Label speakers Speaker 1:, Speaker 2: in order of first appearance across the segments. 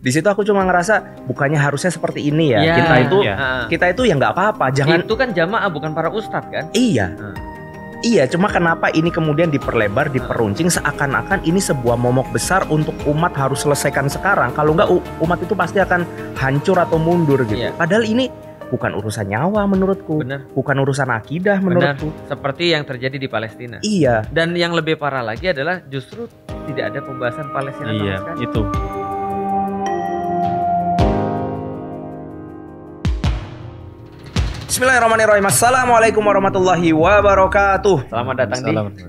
Speaker 1: Di situ aku cuma ngerasa bukannya harusnya seperti ini ya.
Speaker 2: Iya,
Speaker 1: Kita itu ya nggak apa-apa. Jangan.
Speaker 2: Itu kan jamaah bukan para ustadz kan?
Speaker 1: Iya. Iya, cuma kenapa ini kemudian diperlebar, diperuncing seakan-akan ini sebuah momok besar untuk umat harus selesaikan sekarang. Kalau nggak umat itu pasti akan hancur atau mundur gitu.
Speaker 2: Iya.
Speaker 1: Padahal ini bukan urusan nyawa menurutku.
Speaker 2: Benar.
Speaker 1: Bukan urusan akidah menurutku.
Speaker 2: Seperti yang terjadi di Palestina.
Speaker 1: Iya.
Speaker 2: Dan yang lebih parah lagi adalah justru tidak ada pembahasan Palestina sama sekali.
Speaker 3: Itu.
Speaker 1: Bismillahirrahmanirrahim. Assalamualaikum warahmatullahi wabarakatuh.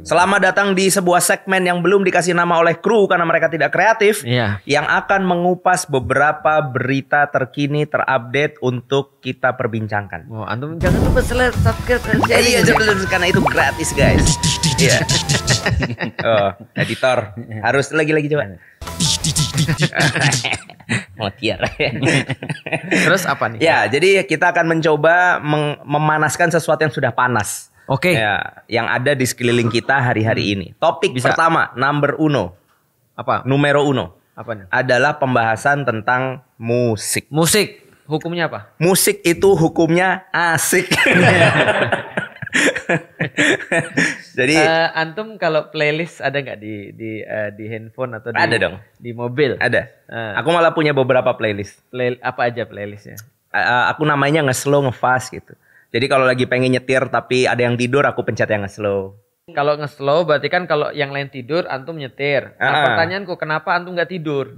Speaker 1: Selamat datang di sebuah segmen yang belum dikasih nama oleh kru karena mereka tidak kreatif.
Speaker 2: Iya.
Speaker 1: Yang akan mengupas beberapa berita terkini terupdate untuk kita perbincangkan.
Speaker 2: Oh, antum jangan lupa subscribe.
Speaker 1: Iya, karena itu gratis, guys. Iya. Oh, editor harus lagi coba. Motiar.
Speaker 2: Terus apa nih?
Speaker 1: Ya, jadi kita akan mencoba memanaskan sesuatu yang sudah panas.
Speaker 2: Oke.
Speaker 1: Ya, yang ada di sekeliling kita hari-hari ini. Topik pertama, numero uno.
Speaker 2: Apa nih?
Speaker 1: Adalah pembahasan tentang musik.
Speaker 2: Musik, hukumnya apa?
Speaker 1: Musik itu hukumnya asik. Jadi
Speaker 2: antum kalau playlist ada nggak di handphone atau
Speaker 1: ada dong,
Speaker 2: di mobil?
Speaker 1: Ada. Aku malah punya beberapa playlist.
Speaker 2: Apa aja playlistnya?
Speaker 1: Aku namanya nge-slow nge-fast gitu. Jadi kalau lagi pengen nyetir tapi ada yang tidur, aku pencet yang nge-slow.
Speaker 2: Kalau nge-slow berarti kan kalau yang lain tidur antum nyetir. Nah, pertanyaanku kenapa antum nggak tidur?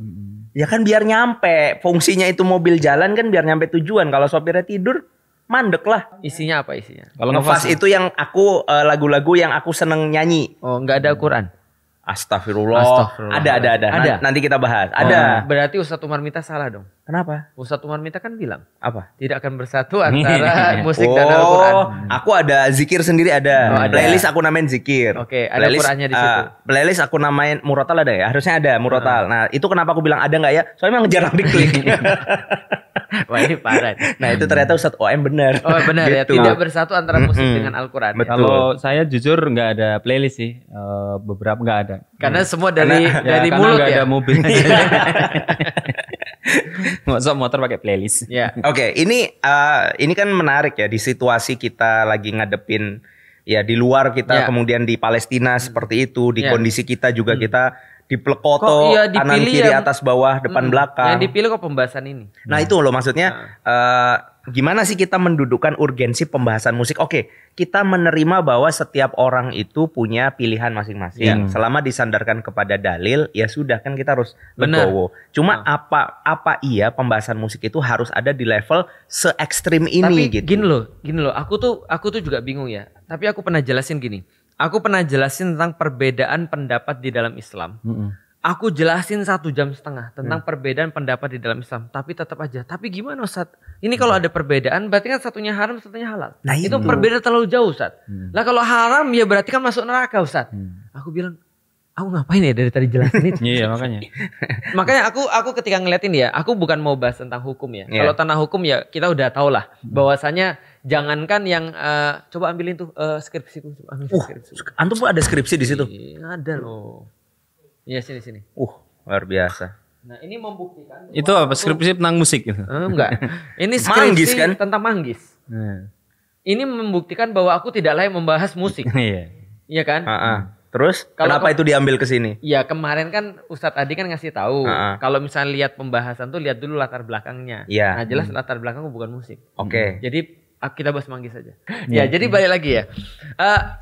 Speaker 1: Ya kan biar nyampe. Fungsinya itu mobil jalan kan biar nyampe tujuan. Kalau sopirnya tidur, mandek lah.
Speaker 2: Isinya apa isinya?
Speaker 1: Kalau nge-fast itu yang aku lagu-lagu yang aku seneng nyanyi.
Speaker 2: Oh, nggak ada Quran?
Speaker 1: Astagfirullah. Ada. Nanti kita bahas. Ada.
Speaker 2: Berarti Ustadz Umar Mita salah dong.
Speaker 1: Kenapa?
Speaker 2: Ustadz Umar Mita kan bilang
Speaker 1: apa?
Speaker 2: Tidak akan bersatu antara musik dan Al-Quran.
Speaker 1: Aku ada zikir sendiri ada. Playlist aku namain zikir.
Speaker 2: Oke, ada Qurannya di situ.
Speaker 1: Playlist aku namain Murotal ada ya? Harusnya ada Murotal. Nah, itu kenapa aku bilang ada nggak ya? Soalnya memang jarang diklik.
Speaker 2: Wah, ini parah.
Speaker 1: Nah, itu ternyata Ustadz OM benar.
Speaker 2: Oh, benar
Speaker 1: gitu.
Speaker 2: Ya. Tidak bersatu antara musik dengan Al-Quran.
Speaker 1: Betul.
Speaker 3: Kalau saya jujur nggak ada playlist sih. Beberapa nggak ada.
Speaker 2: Karena semua dari mulut
Speaker 3: nggak
Speaker 2: ya.
Speaker 3: ada mobil. Nggak motor pakai playlist.
Speaker 2: Ya.
Speaker 1: Oke, ini kan menarik ya di situasi kita lagi ngadepin ya di luar kita kemudian di Palestina seperti itu, di kondisi kita juga kita diplekoto kanan kiri atas bawah depan belakang.
Speaker 2: Yang dipilih kok pembahasan ini.
Speaker 1: Nah, itu loh maksudnya gimana sih kita mendudukkan urgensi pembahasan musik? Oke, kita menerima bahwa setiap orang itu punya pilihan masing-masing. Selama disandarkan kepada dalil, ya sudah kan kita harus legowo. Cuma apa iya pembahasan musik itu harus ada di level se-ekstrim ini?
Speaker 2: Tapi
Speaker 1: gitu.
Speaker 2: Gini loh, aku tuh juga bingung ya. Tapi aku pernah jelasin gini. Aku pernah jelasin tentang perbedaan pendapat di dalam Islam. Aku jelasin 1,5 jam tentang perbedaan pendapat di dalam Islam. Tapi tetap aja. Tapi gimana Ustaz? Ini kalau ada perbedaan berarti kan satunya haram, satunya halal.
Speaker 1: Nah,
Speaker 2: itu perbedaan terlalu jauh Ustaz. Lah kalau haram ya berarti kan masuk neraka Ustaz. Aku bilang, aku ngapain ya dari tadi jelasin itu?
Speaker 3: Iya makanya.
Speaker 2: Makanya aku ketika ngeliatin ya, aku bukan mau bahas tentang hukum ya. Kalau tentang hukum ya kita udah tahu lah. Bahwasanya jangankan yang coba ambilin tuh skripsiku.
Speaker 1: Antum pun ada skripsi di situ?
Speaker 2: Ada loh. Iya sini.
Speaker 1: Luar biasa.
Speaker 2: Nah ini membuktikan.
Speaker 3: Itu apa? Skripsi tentang musik gitu?
Speaker 2: Enggak. Ini skripsi
Speaker 1: Manggis, kan?
Speaker 2: tentang manggis. Ini membuktikan bahwa aku tidak layak membahas musik. Iya kan?
Speaker 1: Terus kenapa itu diambil ke sini?
Speaker 2: Ya kemarin kan Ustadz Adi kan ngasih tahu. Kalau misalnya lihat pembahasan tuh lihat dulu latar belakangnya. Nah jelas latar belakangnya bukan musik.
Speaker 1: Oke.
Speaker 2: Jadi kita bahas manggis saja. Ya jadi balik lagi ya.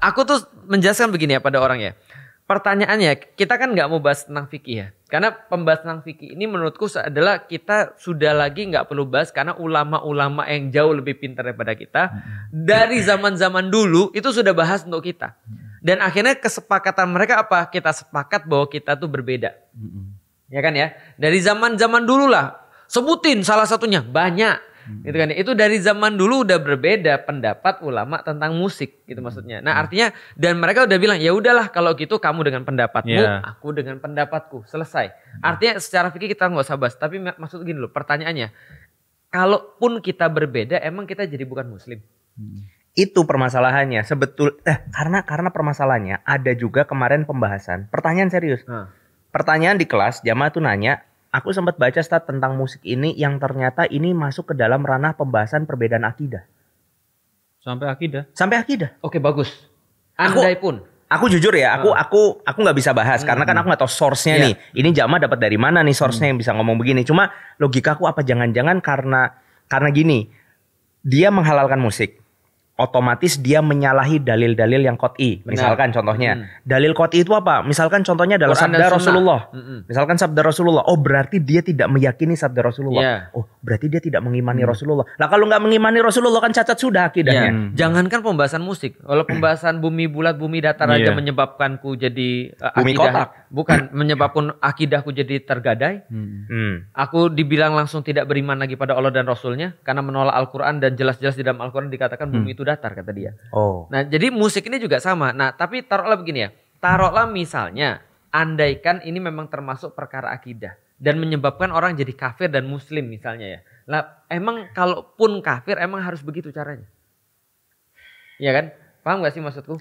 Speaker 2: Aku tuh menjelaskan begini ya pada orang ya. Pertanyaannya, kita kan nggak mau bahas tentang fikih ya. Karena pembahasan tentang fikih ini menurutku adalah kita sudah lagi nggak perlu bahas karena ulama-ulama yang jauh lebih pintar daripada kita dari zaman-zaman dulu itu sudah bahas untuk kita. Dan akhirnya kesepakatan mereka apa? Kita sepakat bahwa kita tuh berbeda. Ya kan ya? Dari zaman-zaman dulu lah. Sebutin salah satunya, banyak. Gitu kan. Itu dari zaman dulu udah berbeda pendapat ulama tentang musik gitu maksudnya. Nah, artinya dan mereka udah bilang ya udahlah kalau gitu kamu dengan pendapatmu, aku dengan pendapatku, selesai. Artinya secara fikih kita nggak usah bahas, tapi maksud gini loh, pertanyaannya. Kalaupun kita berbeda, emang kita jadi bukan muslim?
Speaker 1: Itu permasalahannya. Karena permasalahannya ada juga kemarin pembahasan. Pertanyaan serius. Pertanyaan di kelas, jamaah tuh nanya, aku sempat baca stat tentang musik ini yang ternyata ini masuk ke dalam ranah pembahasan perbedaan akidah.
Speaker 3: Sampai akidah.
Speaker 1: Sampai akidah.
Speaker 2: Oke, bagus. Andai pun.
Speaker 1: Aku jujur ya, aku nggak bisa bahas karena kan aku nggak tahu source-nya nih. Ini Jama dapat dari mana nih source-nya yang bisa ngomong begini. Cuma logikaku apa jangan-jangan karena gini, dia menghalalkan musik. Otomatis dia menyalahi dalil-dalil yang qot'i. Misalkan contohnya, dalil qot'i itu apa? Misalkan contohnya adalah
Speaker 2: Quran
Speaker 1: sabda
Speaker 2: dan
Speaker 1: Rasulullah. Misalkan sabda Rasulullah. Oh berarti dia tidak meyakini sabda Rasulullah.
Speaker 2: Yeah.
Speaker 1: Oh berarti dia tidak mengimani Rasulullah. Lah kalau nggak mengimani Rasulullah kan cacat sudah akidahnya.
Speaker 2: Jangankan pembahasan musik, kalau pembahasan bumi bulat, bumi datar aja menyebabkanku jadi
Speaker 1: Bumi
Speaker 2: akidah,
Speaker 1: kotak.
Speaker 2: bukan menyebabkan akidahku jadi tergadai. Aku dibilang langsung tidak beriman lagi pada Allah dan Rasulnya karena menolak Al-Quran dan jelas-jelas di dalam Al-Quran dikatakan bumi itu datar kata dia.
Speaker 1: Oh.
Speaker 2: Nah jadi musik ini juga sama. Nah tapi taruhlah begini ya, taruhlah misalnya andaikan ini memang termasuk perkara akidah dan menyebabkan orang jadi kafir dan muslim misalnya ya. Lah emang kalaupun kafir emang harus begitu caranya? Iya kan? Paham gak sih maksudku?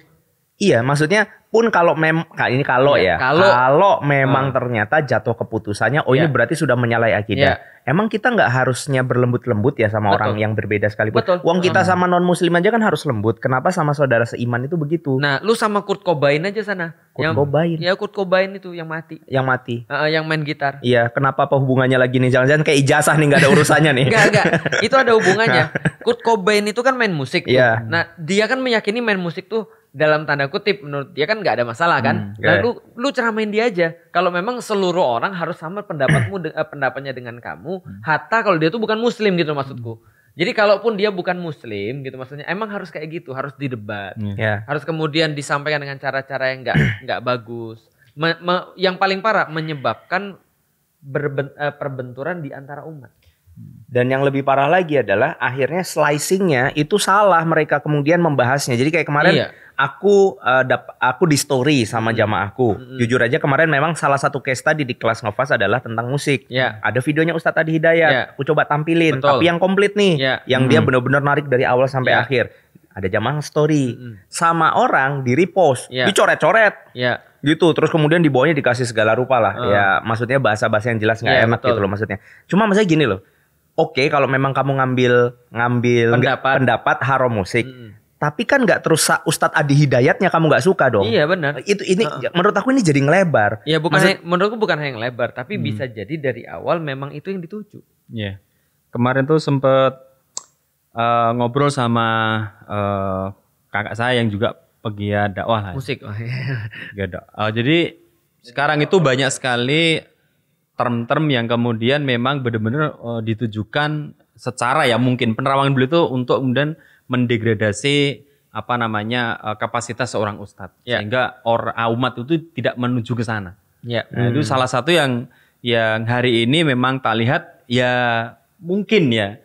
Speaker 1: Iya, maksudnya pun kalau ini kalau
Speaker 2: Iya,
Speaker 1: ya,
Speaker 2: kalau-
Speaker 1: kalau memang ternyata jatuh keputusannya, oh ini
Speaker 2: Iya.
Speaker 1: berarti sudah menyalahi akidah. Emang kita nggak harusnya berlembut-lembut ya sama
Speaker 2: Betul.
Speaker 1: orang yang berbeda sekalipun.
Speaker 2: Betul.
Speaker 1: Uang kita sama non muslim aja kan harus lembut. Kenapa sama saudara seiman itu begitu?
Speaker 2: Nah lu sama Kurt Cobain aja sana.
Speaker 1: Kurt Cobain.
Speaker 2: Ya Kurt Cobain itu yang mati.
Speaker 1: Yang mati.
Speaker 2: Yang main gitar.
Speaker 1: Iya, kenapa apa hubungannya lagi nih? Jangan-jangan kayak ijazah nih nggak ada urusannya nih.
Speaker 2: Enggak. Itu ada hubungannya. Kurt Cobain itu kan main musik tuh.
Speaker 1: Iya.
Speaker 2: Nah dia kan meyakini main musik tuh dalam tanda kutip menurut dia kan nggak ada masalah kan. Nah
Speaker 1: iya.
Speaker 2: lu ceramain dia aja. Kalau memang seluruh orang harus sama pendapatnya dengan kamu. Hatta kalau dia tuh bukan muslim gitu maksudku. Jadi kalaupun dia bukan muslim gitu maksudnya emang harus kayak gitu, harus didebat.
Speaker 1: Ya.
Speaker 2: Harus kemudian disampaikan dengan cara-cara yang nggak bagus. Yang paling parah menyebabkan perbenturan di antara umat.
Speaker 1: Dan yang lebih parah lagi adalah akhirnya slicingnya itu salah mereka kemudian membahasnya. Jadi kayak kemarin
Speaker 2: Iya.
Speaker 1: aku di story sama jamaahku. Jujur aja kemarin memang salah satu case tadi di kelas Ngefas adalah tentang musik.
Speaker 2: Iya.
Speaker 1: Ada videonya Ustadz Adi Hidayat.
Speaker 2: Iya.
Speaker 1: Aku coba tampilin.
Speaker 2: Betul.
Speaker 1: Tapi yang komplit nih.
Speaker 2: Iya.
Speaker 1: Yang dia benar-benar narik dari awal sampai
Speaker 2: Iya.
Speaker 1: akhir. Ada jamaah story. Sama orang di repost.
Speaker 2: Iya.
Speaker 1: Dicoret-coret.
Speaker 2: Ya.
Speaker 1: Gitu terus kemudian di bawahnya dikasih segala rupa lah. Ya maksudnya bahasa-bahasa yang jelas nggak
Speaker 2: Iya,
Speaker 1: enak
Speaker 2: betul.
Speaker 1: gitu loh maksudnya. Cuma maksudnya gini loh. Oke, kalau memang kamu ngambil pendapat haram musik, tapi kan nggak terus Ustadz Adi Hidayatnya kamu nggak suka dong.
Speaker 2: Iya benar.
Speaker 1: Ini menurut aku ini jadi ngelebar.
Speaker 2: Ya bukan menurutku bukan yang lebar, tapi bisa jadi dari awal memang itu yang dituju.
Speaker 3: Iya. Kemarin tuh sempet ngobrol sama kakak saya yang juga pegiat dakwah lah.
Speaker 2: Musik.
Speaker 3: Pegiat dakwah. Jadi sekarang itu banyak sekali term-term yang kemudian memang benar-benar ditujukan secara ya mungkin penerawangan beliau itu untuk kemudian mendegradasi kapasitas seorang ustadz sehingga umat itu tidak menuju ke sana.
Speaker 2: Ya.
Speaker 3: Nah, itu salah satu yang hari ini memang tak lihat ya mungkin ya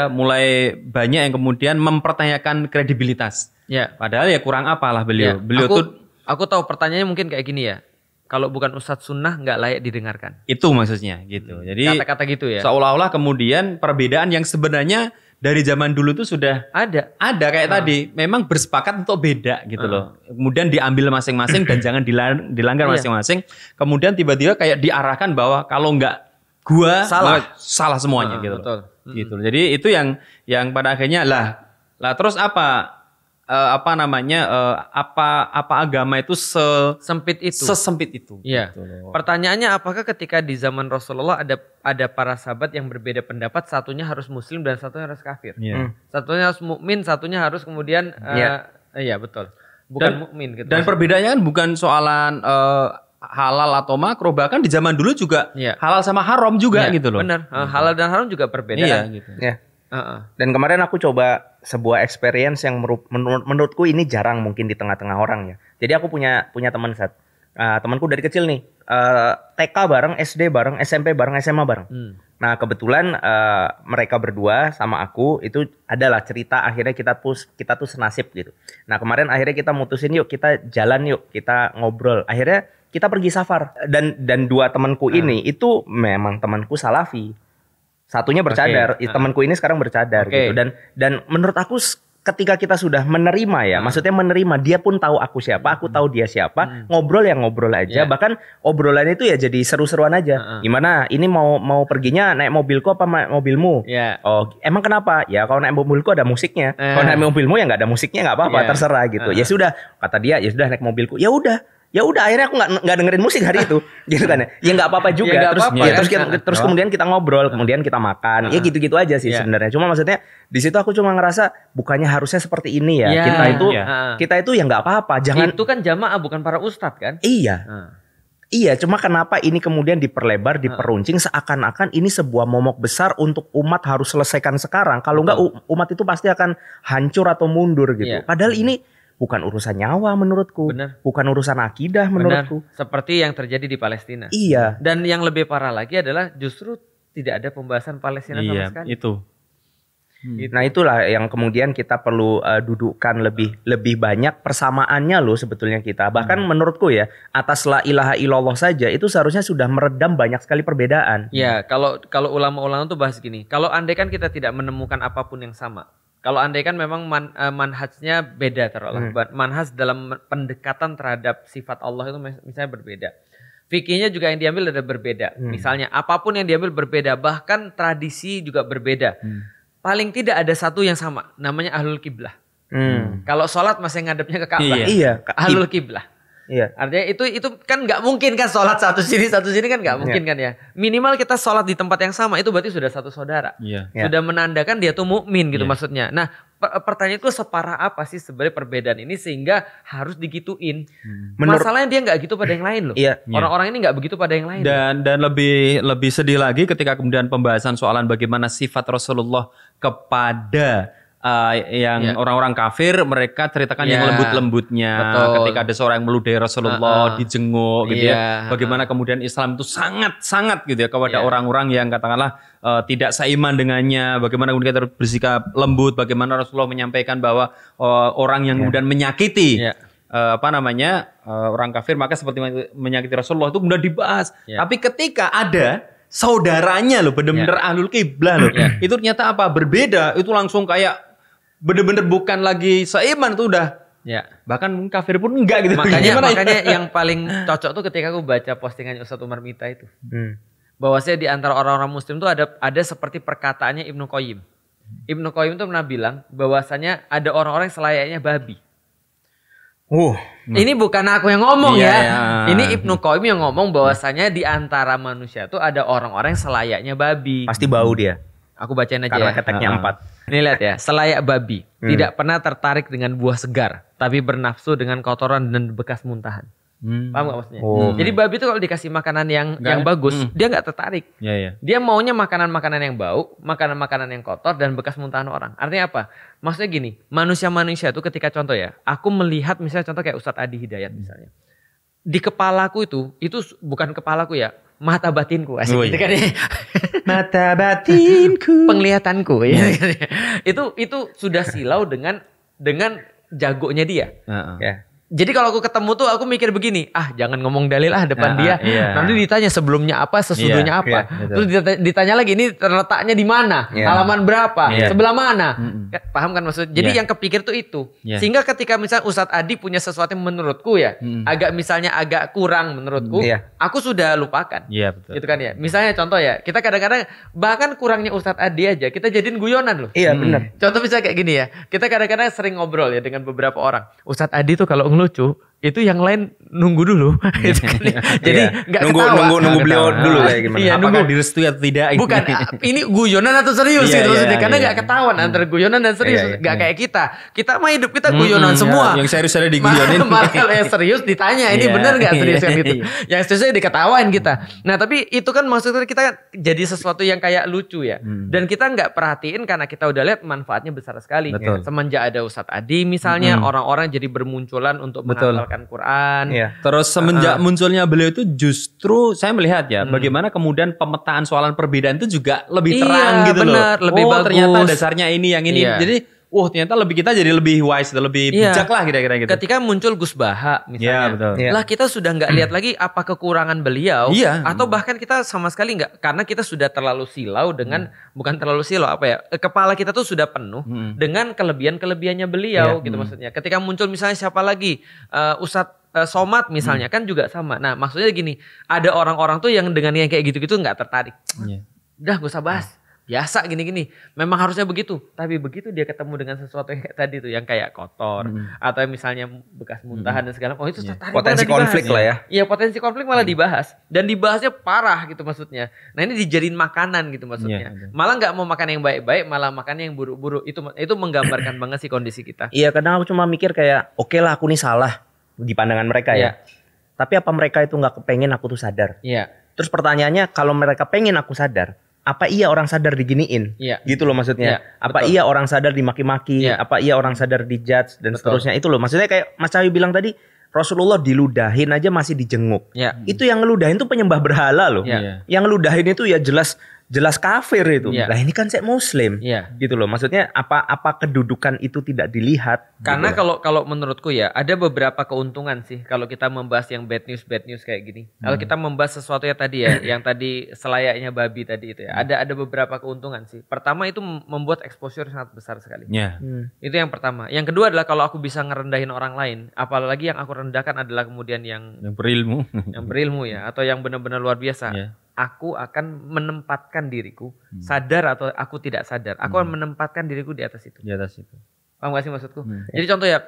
Speaker 3: mulai banyak yang kemudian mempertanyakan kredibilitas.
Speaker 2: Ya.
Speaker 3: Padahal ya kurang apalah beliau.
Speaker 2: Ya.
Speaker 3: Beliau
Speaker 2: aku tahu pertanyaannya mungkin kayak gini ya. Kalau bukan ustadz sunnah nggak layak didengarkan.
Speaker 3: itu maksudnya gitu. Jadi
Speaker 2: Kata-kata gitu ya.
Speaker 3: seolah-olah kemudian perbedaan yang sebenarnya dari zaman dulu itu sudah
Speaker 2: Ada.
Speaker 3: kayak tadi memang bersepakat untuk beda gitu loh. Kemudian diambil masing-masing dan jangan dilanggar
Speaker 2: Iya.
Speaker 3: masing-masing. Kemudian tiba-tiba kayak diarahkan bahwa kalau nggak gua salah semuanya gitu.
Speaker 2: Betul.
Speaker 3: Loh. Gitu. Jadi itu yang pada akhirnya lah terus apa agama itu
Speaker 2: Sempit itu.
Speaker 3: sesempit itu.
Speaker 2: Iya.
Speaker 3: Gitu loh.
Speaker 2: Pertanyaannya apakah ketika di zaman Rasulullah ada para sahabat yang berbeda pendapat, satunya harus muslim dan satunya harus kafir.
Speaker 3: Iya.
Speaker 2: Satunya harus mukmin, satunya harus kemudian iya betul. Bukan mukmin gitu.
Speaker 3: Dan perbedaannya kan bukan soalan halal atau makruh, bahkan di zaman dulu juga halal sama haram juga
Speaker 2: Iya,
Speaker 3: gitu loh.
Speaker 2: Benar. Halal dan haram juga perbedaan.
Speaker 3: Iya gitu.
Speaker 1: Ya. Dan kemarin aku coba sebuah experience yang menurutku ini jarang mungkin di tengah-tengah orang ya. Jadi aku punya teman temanku dari kecil nih, TK bareng, SD bareng, SMP bareng, SMA bareng. Nah kebetulan mereka berdua sama aku itu adalah cerita akhirnya kita tuh senasib gitu. Nah kemarin akhirnya kita mutusin yuk kita jalan yuk kita ngobrol. Akhirnya kita pergi safar dan dua temanku ini itu memang temanku salafi. Satunya bercadar, temanku ini sekarang bercadar gitu. Dan menurut aku ketika kita sudah menerima ya, maksudnya menerima, dia pun tahu aku siapa, aku tahu dia siapa, ngobrol ya ngobrol aja. Bahkan obrolan itu ya jadi seru-seruan aja. Gimana? Ini mau perginya naik mobilku apa mobilmu? Oh, emang kenapa? Ya kalau naik mobilku ada musiknya. Kalau naik mobilmu ya nggak ada musiknya nggak apa-apa, terserah gitu. Ya sudah, kata dia, ya sudah naik mobilku. Ya udah akhirnya aku nggak dengerin musik hari itu gitu kan ya nggak apa-apa juga
Speaker 2: Ya, nggak apa-apa,
Speaker 1: terus kemudian kita ngobrol, kemudian kita makan ya gitu-gitu aja sih sebenarnya. Cuma maksudnya di situ aku cuma ngerasa bukannya harusnya seperti ini ya, kita itu ya nggak apa-apa, jangan
Speaker 2: itu kan jamaah bukan para ustadz kan.
Speaker 1: Iya, cuma kenapa ini kemudian diperlebar, diperuncing seakan-akan ini sebuah momok besar untuk umat harus selesaikan sekarang. Kalau enggak umat itu pasti akan hancur atau mundur gitu. Padahal ini bukan urusan nyawa menurutku. Bukan urusan akidah menurutku.
Speaker 2: Seperti yang terjadi di Palestina.
Speaker 1: Iya.
Speaker 2: Dan yang lebih parah lagi adalah justru tidak ada pembahasan Palestina sama sekali.
Speaker 3: Itu.
Speaker 1: Nah itulah yang kemudian kita perlu dudukkan lebih banyak persamaannya loh sebetulnya kita. Bahkan menurutku ya, atas la ilaha illallah saja itu seharusnya sudah meredam banyak sekali perbedaan.
Speaker 2: Ya, kalau ulama-ulama tuh bahas gini. Kalau andai kan kita tidak menemukan apapun yang sama. Kalau andai kan memang manhajnya beda taruhlah. Manhaj dalam pendekatan terhadap sifat Allah itu misalnya berbeda. Fikihnya juga yang diambil ada berbeda. Misalnya apapun yang diambil berbeda, bahkan tradisi juga berbeda. Paling tidak ada satu yang sama, namanya ahlul kiblah. Kalau sholat masih ngadepnya ke Ka'bah.
Speaker 1: Iya.
Speaker 2: Ahlul kiblah.
Speaker 1: Iya.
Speaker 2: Artinya itu kan nggak mungkin kan sholat satu sini kan nggak mungkin kan ya. Minimal kita sholat di tempat yang sama itu berarti sudah satu saudara. Sudah menandakan dia tuh mukmin gitu maksudnya. Nah pertanyaan itu separah apa sih sebenarnya perbedaan ini sehingga harus digituin. Masalahnya dia nggak gitu pada yang lain loh. Orang-orang ini nggak begitu pada yang lain.
Speaker 3: Dan lebih sedih lagi ketika kemudian pembahasan soalan bagaimana sifat Rasulullah kepada yang orang-orang kafir, mereka ceritakan yang lembut-lembutnya. Ketika ada seorang yang meludahi Rasulullah, dijenguk gitu ya. Bagaimana kemudian Islam itu sangat-sangat gitu ya kepada orang-orang yang katakanlah tidak seiman dengannya. Bagaimana kemudian kita bersikap lembut, bagaimana Rasulullah menyampaikan bahwa orang yang kemudian menyakiti orang kafir maka seperti menyakiti Rasulullah itu kemudian dibahas. Tapi ketika ada saudaranya loh, benar-benar ahlul kiblah loh, itu ternyata apa? Berbeda, itu langsung kayak bener-bener bukan lagi seiman tuh udah. Bahkan kafir pun enggak gitu.
Speaker 2: Makanya yang paling cocok tuh ketika aku baca postingannya Ustadz Umar Mita itu. Bahwasanya di antara orang-orang muslim tuh ada seperti perkataannya Ibnu Qayyim. Ibnu Qayyim tuh pernah bilang bahwasanya ada orang-orang yang selayaknya babi. Ini bukan aku yang ngomong Ini Ibnu Qayyim yang ngomong bahwasanya di antara manusia tuh ada orang-orang yang selayaknya babi.
Speaker 1: Pasti bau dia.
Speaker 2: Aku bacain aja
Speaker 1: karena keteknya 4.
Speaker 2: Ini lihat ya, selayak babi, tidak pernah tertarik dengan buah segar, tapi bernafsu dengan kotoran dan bekas muntahan. Paham gak maksudnya? Jadi babi itu kalau dikasih makanan yang bagus, dia nggak tertarik. Dia maunya makanan-makanan yang bau, makanan-makanan yang kotor dan bekas muntahan orang. Artinya apa? Maksudnya gini, manusia-manusia itu ketika contoh ya, aku melihat misalnya contoh kayak Ustadz Adi Hidayat misalnya. Di kepalaku itu bukan kepalaku ya, mata batinku asik gitu kan ya.
Speaker 1: Mata batinku,
Speaker 2: penglihatanku ya. Itu sudah silau dengan jagonya dia. Jadi kalau aku ketemu tuh aku mikir begini, jangan ngomong dalil depan dia. Nanti ditanya sebelumnya apa, sesudahnya apa. Terus ditanya lagi ini terletaknya di mana, halaman berapa, sebelah mana. Paham kan maksudnya? Jadi yang kepikir tuh itu. Sehingga ketika misalnya Ustadz Adi punya sesuatu yang menurutku ya, agak kurang menurutku, aku sudah lupakan.
Speaker 3: Betul.
Speaker 2: Gitu kan ya. Misalnya contoh ya, kita kadang-kadang bahkan kurangnya Ustadz Adi aja kita jadiin guyonan loh.
Speaker 1: Benar.
Speaker 2: Contoh misalnya kayak gini ya, kita kadang-kadang sering ngobrol ya dengan beberapa orang. Ustadz Adi tuh kalau lucu itu yang lain nunggu dulu. Jadi nggak ketawa.
Speaker 1: Nunggu beliau dulu kayak gimana?
Speaker 3: Apakah direstui atau tidak?
Speaker 2: Bukan, ini guyonan atau serius gitu maksudnya. Karena nggak ketahuan antara guyonan dan serius. Nggak kayak kita. Kita mah hidup kita guyonan semua.
Speaker 3: Yang serius ada diguyonin.
Speaker 2: Malah kalau yang serius ditanya, ini benar nggak serius kan gitu. Yang seriusnya diketawain kita. Nah tapi itu kan maksudnya kita jadi sesuatu yang kayak lucu ya. Dan kita nggak perhatiin karena kita udah lihat manfaatnya besar sekali. Semenjak ada Ustadz Adi misalnya, orang-orang jadi bermunculan untuk menghafalkan Quran.
Speaker 3: Terus semenjak munculnya beliau itu justru saya melihat ya bagaimana kemudian pemetaan soalan perbedaan itu juga lebih terang gitu
Speaker 2: bener,
Speaker 3: loh.
Speaker 2: Lebih bagus.
Speaker 3: Ternyata dasarnya ini yang ini. Jadi wah ternyata kita jadi lebih wise, lebih bijak lah kira-kira gitu.
Speaker 2: Ketika muncul Gus Baha misalnya,
Speaker 3: betul.
Speaker 2: lah kita sudah nggak lihat lagi apa kekurangan beliau, atau bahkan kita sama sekali nggak, karena kita sudah terlalu silau dengan bukan terlalu silau apa ya, kepala kita tuh sudah penuh dengan kelebihannya beliau gitu maksudnya. Ketika muncul misalnya siapa lagi, Ustadz Somad misalnya kan juga sama. Nah maksudnya gini, ada orang-orang tuh yang dengan yang kayak gitu-gitu nggak tertarik. Udah gak usah bahas, biasa gini-gini. Memang harusnya begitu. Tapi begitu dia ketemu dengan sesuatu yang kayak tadi tuh, yang kayak kotor atau misalnya bekas muntahan dan segala macam. Oh itu tertarik,
Speaker 1: potensi konflik lah ya.
Speaker 2: Iya potensi konflik malah dibahas dan dibahasnya parah gitu maksudnya. Nah ini dijadiin makanan gitu maksudnya. Malah nggak mau makan yang baik-baik, malah makan yang buruk-buruk. Itu menggambarkan banget sih kondisi kita.
Speaker 1: Iya kadang aku cuma mikir kayak oke lah aku nih salah di pandangan mereka ya. Tapi apa mereka itu nggak kepengen aku tuh sadar?
Speaker 2: Iya.
Speaker 1: Terus pertanyaannya kalau mereka pengen aku sadar, apa iya orang sadar diginiin? Gitu loh maksudnya. Apa iya orang sadar dimaki-maki? Apa iya orang sadar dijudge dan seterusnya? Itu loh maksudnya kayak Mas Cawi bilang tadi, Rasulullah diludahin aja masih dijenguk. Itu yang ngeludahin tuh penyembah berhala loh. Yang ngeludahin itu ya jelas kafir itu. Lah ini kan saya muslim. Gitu loh. Maksudnya apa kedudukan itu tidak dilihat?
Speaker 2: Karena
Speaker 1: gitu.
Speaker 2: kalau menurutku ya ada beberapa keuntungan sih kalau kita membahas yang bad news kayak gini. Kalau kita membahas sesuatu ya tadi ya, yang tadi selayaknya babi tadi itu ya. Ada beberapa keuntungan sih. Pertama itu membuat exposure sangat besar sekali. Itu yang pertama. Yang kedua adalah kalau aku bisa ngerendahin orang lain, apalagi yang aku rendahkan adalah kemudian yang
Speaker 3: berilmu.
Speaker 2: Yang berilmu ya, atau yang benar-benar luar biasa. Aku akan menempatkan diriku, sadar atau aku tidak sadar, aku akan menempatkan diriku di atas itu.
Speaker 3: Di atas itu.
Speaker 2: Paham gak sih maksudku? Jadi contoh ya,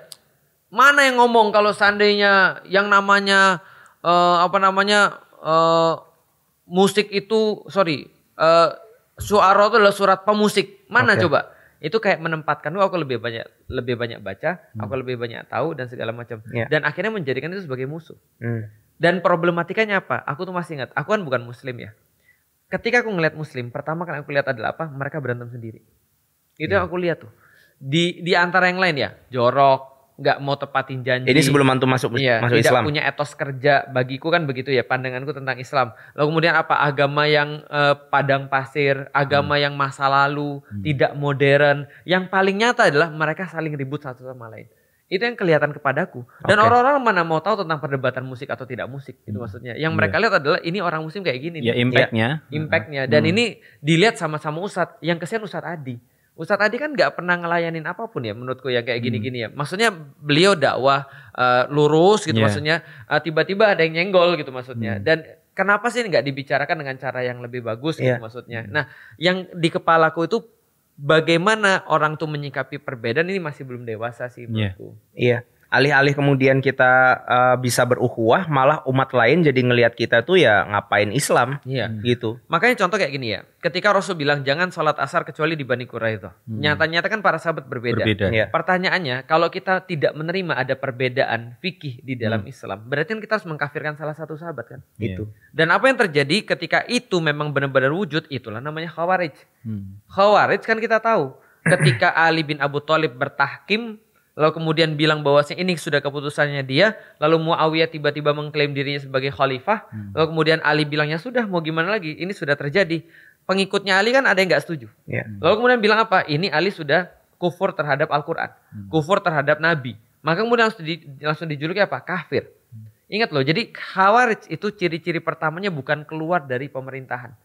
Speaker 2: mana yang ngomong kalau seandainya yang namanya musik itu, syu'ara itu adalah surat pemusik. Mana coba? Itu kayak menempatkan, aku lebih banyak baca, aku lebih banyak tahu dan segala macam. Dan akhirnya menjadikan itu sebagai musuh. Dan problematikanya apa? Aku tuh masih ingat, aku kan bukan muslim ya. Ketika aku ngeliat muslim, pertama kan aku lihat adalah apa? Mereka berantem sendiri. Itu yang aku lihat tuh. Di antara yang lain ya, jorok, nggak mau tepatin janji.
Speaker 1: Ini sebelum antum masuk
Speaker 2: tidak
Speaker 1: Islam.
Speaker 2: Punya etos kerja, bagiku kan begitu ya pandanganku tentang Islam. Lalu kemudian apa? Agama yang padang pasir, agama yang masa lalu, tidak modern. Yang paling nyata adalah mereka saling ribut satu sama lain. Itu yang kelihatan kepadaku. Dan orang-orang mana mau tahu tentang perdebatan musik atau tidak musik. Itu maksudnya. Yang mereka lihat adalah ini orang muslim kayak gini.
Speaker 3: Ya impactnya.
Speaker 2: Impactnya. Dan ini dilihat sama-sama Ustadz. Yang kesian Ustadz Adi. Ustadz Adi kan gak pernah ngelayanin apapun ya menurutku yang kayak gini-gini ya. Maksudnya beliau dakwah lurus gitu maksudnya. Tiba-tiba ada yang nyenggol gitu maksudnya. Dan kenapa sih gak dibicarakan dengan cara yang lebih bagus gitu maksudnya. Nah yang di kepalaku itu bagaimana orang tuh menyikapi perbedaan ini masih belum dewasa sih menurutku.
Speaker 1: Iya. Alih-alih kemudian kita bisa berukhuwah, malah umat lain jadi ngelihat kita tuh ya ngapain Islam. Gitu.
Speaker 2: Makanya contoh kayak gini ya. Ketika Rasul bilang jangan sholat asar kecuali di Bani Quraidah. Nyata-nyata kan para sahabat berbeda. Pertanyaannya, kalau kita tidak menerima ada perbedaan fikih di dalam Islam, berarti kan kita harus mengkafirkan salah satu sahabat kan.
Speaker 1: Itu.
Speaker 2: Dan apa yang terjadi ketika itu memang benar-benar wujud, itulah namanya Khawarij. Khawarij kan kita tahu. Ketika Ali bin Abu Thalib bertahkim, lalu kemudian bilang bahwasanya ini sudah keputusannya dia. Lalu Muawiyah tiba-tiba mengklaim dirinya sebagai khalifah. Lalu kemudian Ali bilangnya sudah mau gimana lagi. Ini sudah terjadi. Pengikutnya Ali kan ada yang gak setuju. Lalu kemudian bilang apa? Ini Ali sudah kufur terhadap Al-Quran. Kufur terhadap Nabi. Maka kemudian langsung dijuluki apa? Kafir. Ingat loh. Jadi Khawarij itu ciri-ciri pertamanya bukan keluar dari pemerintahan.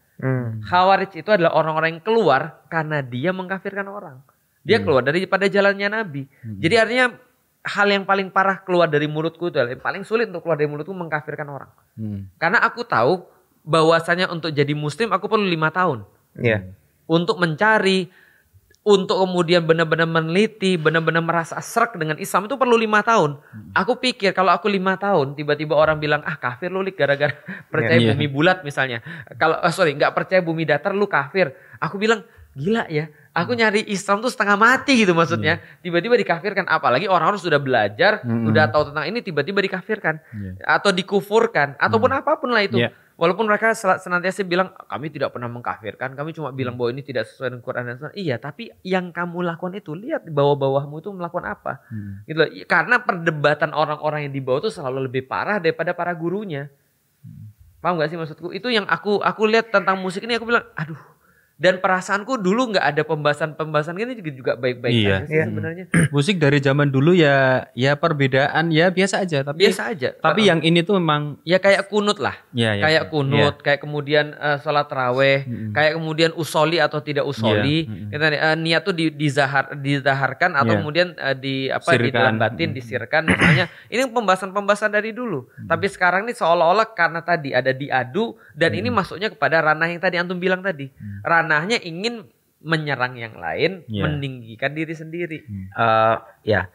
Speaker 2: Khawarij itu adalah orang-orang yang keluar karena dia mengkafirkan orang. Dia keluar daripada jalannya Nabi. Jadi artinya hal yang paling parah keluar dari mulutku itu adalah yang paling sulit untuk keluar dari mulutku mengkafirkan orang. Karena aku tahu bahwasanya untuk jadi muslim aku perlu 5 tahun. Untuk mencari, untuk kemudian benar-benar meneliti, benar-benar merasa srek dengan Islam itu perlu 5 tahun. Aku pikir kalau aku 5 tahun tiba-tiba orang bilang kafir lu Lik gara-gara percaya bumi bulat misalnya. Kalau nggak percaya bumi datar lu kafir. Aku bilang gila ya. Aku nyari Islam tuh setengah mati gitu maksudnya. Tiba-tiba dikafirkan. Apalagi orang-orang sudah belajar, udah tahu tentang ini tiba-tiba dikafirkan. Atau dikufurkan. Ataupun apapun lah itu. Walaupun mereka senantiasa bilang kami tidak pernah mengkafirkan. Kami cuma bilang bahwa ini tidak sesuai dengan Quran dan Sunnah. Iya tapi yang kamu lakukan itu lihat di bawah-bawahmu itu melakukan apa. Gitu loh. Karena perdebatan orang-orang yang di bawah itu selalu lebih parah daripada para gurunya. Paham gak sih maksudku? Itu yang aku lihat tentang musik ini aku bilang aduh. Dan perasaanku dulu nggak ada pembahasan gini juga baik-baik
Speaker 3: Iya.
Speaker 2: aja sih sebenarnya.
Speaker 3: Musik dari zaman dulu ya perbedaan ya biasa aja, tapi
Speaker 2: Biasa aja.
Speaker 3: Tapi yang ini tuh memang
Speaker 2: Ya kayak kunut lah.
Speaker 3: ya,
Speaker 2: Kayak kunut, kayak kemudian sholat taraweh, kayak kemudian usoli atau tidak usoli. Kita niat tuh dizaharkan atau kemudian di dalam batin disirkan misalnya. Ini pembahasan dari dulu. Tapi sekarang nih seolah-olah karena tadi ada diadu dan ini masuknya kepada ranah yang tadi antum bilang tadi. Ranahnya ingin menyerang yang lain, meninggikan diri sendiri.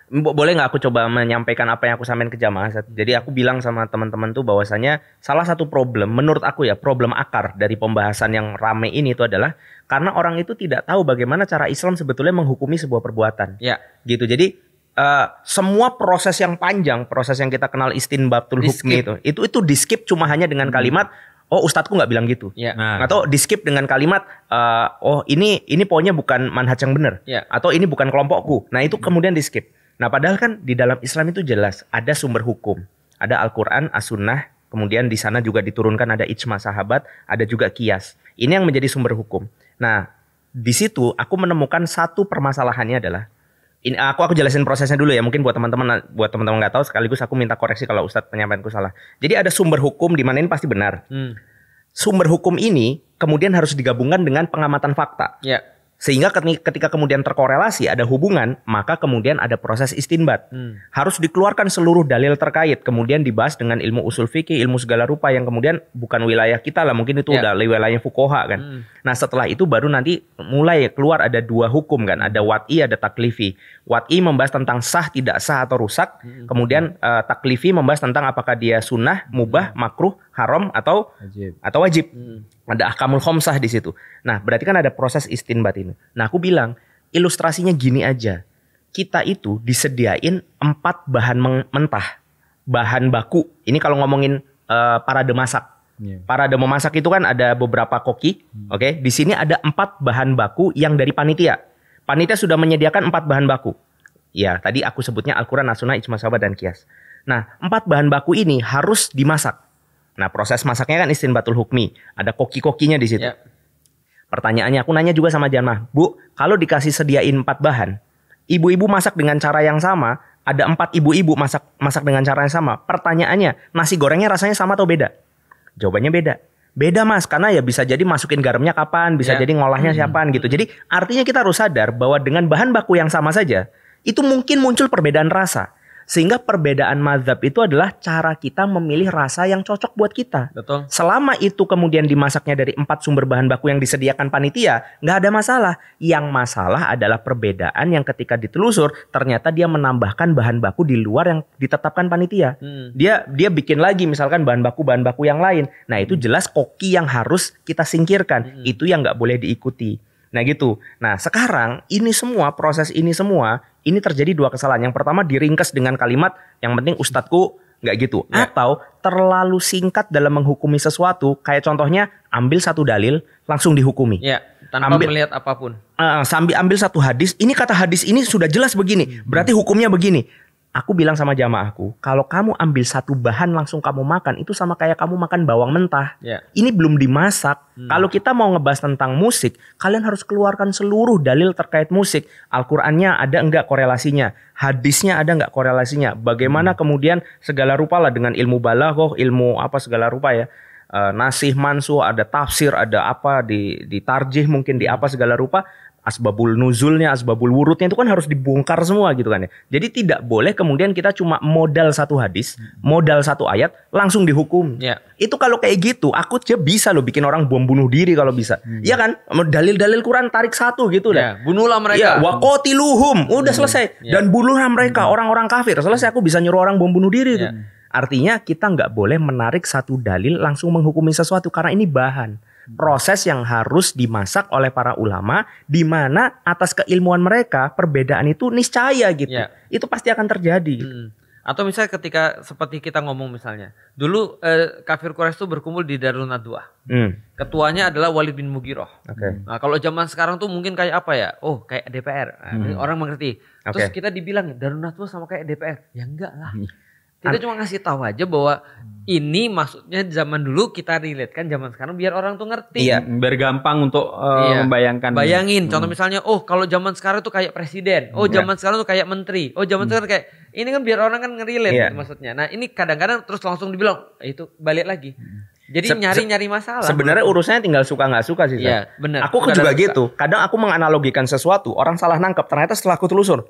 Speaker 1: Boleh nggak aku coba menyampaikan apa yang aku sampaikan ke jamaah? Jadi aku bilang sama teman-teman tuh bahwasanya salah satu problem, menurut aku ya, problem akar dari pembahasan yang rame ini itu adalah karena orang itu tidak tahu bagaimana cara Islam sebetulnya menghukumi sebuah perbuatan. Gitu. Jadi semua proses yang panjang, proses yang kita kenal istinbatul hukmi itu di skip cuma hanya dengan kalimat ustadku nggak bilang gitu. Atau di skip dengan kalimat ini pokoknya bukan manhaj yang benar. Atau ini bukan kelompokku. Nah itu kemudian di skip. Nah padahal kan di dalam Islam itu jelas ada sumber hukum. Ada Al-Quran, As-Sunnah. Kemudian di sana juga diturunkan ada ijma sahabat. Ada juga qiyas. Ini yang menjadi sumber hukum. Nah di situ aku menemukan satu permasalahannya adalah ini aku jelasin prosesnya dulu ya, mungkin buat teman-teman nggak tahu, sekaligus aku minta koreksi kalau Ustadz penyampaianku salah. Jadi ada sumber hukum di mana ini pasti benar. Sumber hukum ini kemudian harus digabungkan dengan pengamatan fakta. Sehingga ketika kemudian terkorelasi ada hubungan, maka kemudian ada proses istinbat. Harus dikeluarkan seluruh dalil terkait, kemudian dibahas dengan ilmu usul fikih, ilmu segala rupa yang kemudian bukan wilayah kita lah, mungkin itu udah wilayahnya fuqaha kan. Nah setelah itu baru nanti mulai keluar ada dua hukum kan, ada wat'i, ada taklifi. Wat'i membahas tentang sah, tidak sah atau rusak, kemudian taklifi membahas tentang apakah dia sunnah, mubah, makruh, haram atau wajib. Ada ahkamul khomsah di situ. Nah, berarti kan ada proses istinbat ini. Nah, aku bilang ilustrasinya gini aja. Kita itu disediain 4 bahan mentah, bahan baku. Ini kalau ngomongin parade masak. Parade memasak itu kan ada beberapa koki, oke? Di sini ada 4 bahan baku yang dari panitia. Panitia sudah menyediakan 4 bahan baku. Ya, tadi aku sebutnya Al-Quran, As-Sunnah, ijma sahabat dan qiyas. Nah, 4 bahan baku ini harus dimasak. Nah, proses masaknya kan istinbatul hukmi. Ada koki-kokinya di situ. Pertanyaannya, aku nanya juga sama jamaah, Bu, kalau dikasih sediain 4 bahan, ibu-ibu masak dengan cara yang sama, ada 4 ibu-ibu masak dengan cara yang sama. Pertanyaannya, nasi gorengnya rasanya sama atau beda? Jawabannya beda. Beda mas, karena ya bisa jadi masukin garamnya kapan, bisa jadi ngolahnya siapaan gitu. Jadi artinya kita harus sadar bahwa dengan bahan baku yang sama saja, itu mungkin muncul perbedaan rasa. Sehingga perbedaan mazhab itu adalah cara kita memilih rasa yang cocok buat kita.
Speaker 2: Betul.
Speaker 1: Selama itu kemudian dimasaknya dari 4 sumber bahan baku yang disediakan panitia, nggak ada masalah. Yang masalah adalah perbedaan yang ketika ditelusur ternyata dia menambahkan bahan baku di luar yang ditetapkan panitia. Dia bikin lagi misalkan bahan baku yang lain. Nah itu jelas koki yang harus kita singkirkan. Itu yang nggak boleh diikuti. Nah gitu. Nah sekarang proses ini semua ini terjadi 2 kesalahan. Yang pertama diringkas dengan kalimat yang penting ustadku nggak gitu. Atau terlalu singkat dalam menghukumi sesuatu. Kayak contohnya ambil satu dalil langsung dihukumi.
Speaker 2: Tanpa melihat apapun.
Speaker 1: Sambil ambil satu hadis. Ini kata hadis ini sudah jelas begini. Berarti hukumnya begini. Aku bilang sama jamaahku, kalau kamu ambil satu bahan langsung kamu makan, itu sama kayak kamu makan bawang mentah. Ini belum dimasak. Kalau kita mau ngebahas tentang musik, kalian harus keluarkan seluruh dalil terkait musik. Al-Qur'annya ada enggak korelasinya? Hadisnya ada enggak korelasinya? Bagaimana kemudian segala rupa lah dengan ilmu balaghah, ilmu apa segala rupa ya. Nasih, mansuh, ada tafsir, ada apa di tarjih mungkin di apa segala rupa. Asbabul nuzulnya, asbabul wurudnya itu kan harus dibongkar semua gitu kan ya. Jadi tidak boleh kemudian kita cuma modal satu hadis, modal satu ayat langsung dihukum. Itu kalau kayak gitu, aku aja bisa loh bikin orang bom bunuh diri kalau bisa. Iya kan? Dalil-dalil Quran tarik satu gitu lah.
Speaker 2: Bunuhlah mereka.
Speaker 1: Wa qatiluhum, udah selesai. Dan bunuhlah mereka orang-orang kafir. Selesai, aku bisa nyuruh orang bom bunuh diri itu. Artinya kita nggak boleh menarik satu dalil langsung menghukumi sesuatu karena ini bahan. Proses yang harus dimasak oleh para ulama di mana atas keilmuan mereka perbedaan itu niscaya gitu. Itu pasti akan terjadi.
Speaker 2: Atau misalnya ketika seperti kita ngomong misalnya, dulu kafir Quraisy itu berkumpul di Darul Nadwah. Ketuanya adalah Walid bin Mughirah. Nah, kalau zaman sekarang tuh mungkin kayak apa ya? Oh, kayak DPR. Orang mengerti. Terus kita dibilang Darul Nadwah sama kayak DPR. Ya enggak lah. Kita cuma ngasih tahu aja bahwa ini maksudnya zaman dulu kita relate kan zaman sekarang biar orang tuh ngerti.
Speaker 1: Iya.
Speaker 3: Biar gampang untuk membayangkan.
Speaker 2: Bayangin contoh misalnya kalau zaman sekarang tuh kayak presiden. Zaman sekarang tuh kayak menteri. Zaman sekarang kayak ini kan biar orang kan ngerelate gitu maksudnya. Nah, ini kadang-kadang terus langsung dibilang itu balik lagi. Jadi nyari-nyari masalah.
Speaker 1: Sebenarnya urusannya tinggal suka nggak suka sih.
Speaker 2: Iya, benar.
Speaker 1: Aku juga gitu. Kadang aku menganalogikan sesuatu, orang salah nangkep. Ternyata setelah aku telusur,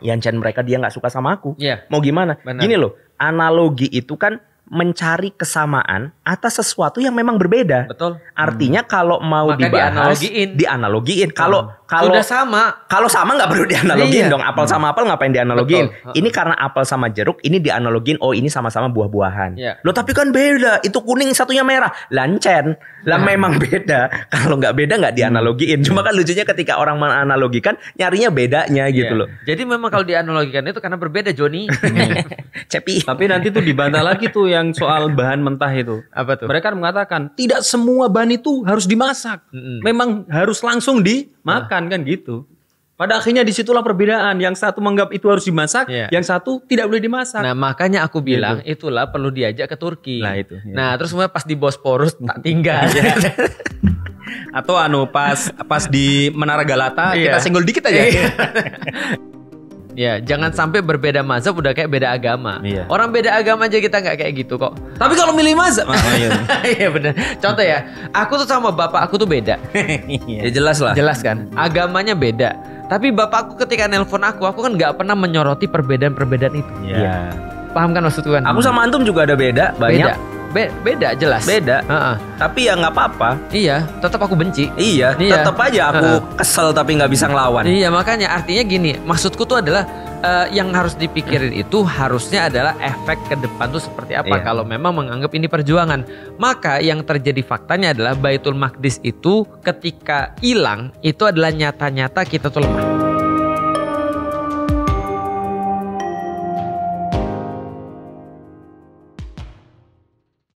Speaker 1: Yancen mereka dia nggak suka sama aku.
Speaker 2: Iya.
Speaker 1: Mau gimana?
Speaker 2: Benar.
Speaker 1: Gini loh, analogi itu kan mencari kesamaan atas sesuatu yang memang berbeda.
Speaker 2: Betul.
Speaker 1: Artinya kalau mau
Speaker 2: Maka
Speaker 1: dibahas, dianalogiin. Kalau
Speaker 2: sudah sama.
Speaker 1: Kalau sama nggak perlu dianalogiin dong. Apel sama apel ngapain dianalogiin?
Speaker 2: Betul.
Speaker 1: Ini karena apel sama jeruk, ini dianalogiin. Oh ini sama-sama buah-buahan.
Speaker 2: Iya.
Speaker 1: Loh tapi kan beda. Itu kuning satunya merah. Lancen. Lah memang beda. Kalau nggak beda nggak dianalogiin. Cuma kan lucunya ketika orang menganalogikan nyarinya bedanya gitu loh.
Speaker 2: Jadi memang kalau dianalogikan itu karena berbeda Joni.
Speaker 1: Cepi.
Speaker 3: Tapi nanti tuh dibantah lagi tuh yang soal bahan mentah itu.
Speaker 2: Apa tuh?
Speaker 3: Mereka mengatakan tidak semua bahan itu harus dimasak. Memang harus langsung dimakan kan gitu. Pada akhirnya disitulah perbedaan. Yang satu menganggap itu harus dimasak, yang satu tidak boleh dimasak.
Speaker 2: Nah makanya aku bilang itulah perlu diajak ke Turki.
Speaker 3: Nah itu.
Speaker 2: Nah terus pas di Bosporus tak tinggal.
Speaker 3: Atau pas di Menara Galata kita senggol dikit aja.
Speaker 2: Ya, jangan sampai berbeda mazhab udah kayak beda agama.
Speaker 3: Iya.
Speaker 2: Orang beda agama aja kita nggak kayak gitu kok.
Speaker 3: Tapi kalau milih mazhab,
Speaker 2: iya benar. Contoh ya, aku tuh sama bapak aku tuh beda.
Speaker 1: Ya jelas lah.
Speaker 2: Jelas kan? Agamanya beda. Tapi bapakku ketika nelpon aku kan nggak pernah menyoroti perbedaan-perbedaan itu.
Speaker 3: Iya.
Speaker 2: Paham kan maksudku kan?
Speaker 1: Aku sama antum juga ada beda banyak.
Speaker 2: Beda jelas.
Speaker 1: Beda. Tapi ya nggak apa-apa.
Speaker 2: Iya, tetap aku benci.
Speaker 1: Iya. Tetap aja aku kesel tapi nggak bisa ngelawan.
Speaker 2: Iya, makanya artinya gini, maksudku tuh adalah yang harus dipikirin itu harusnya adalah efek ke depan tuh seperti apa kalau memang menganggap ini perjuangan. Maka yang terjadi faktanya adalah Baitul Maqdis itu ketika hilang itu adalah nyata-nyata kita tuh lemah.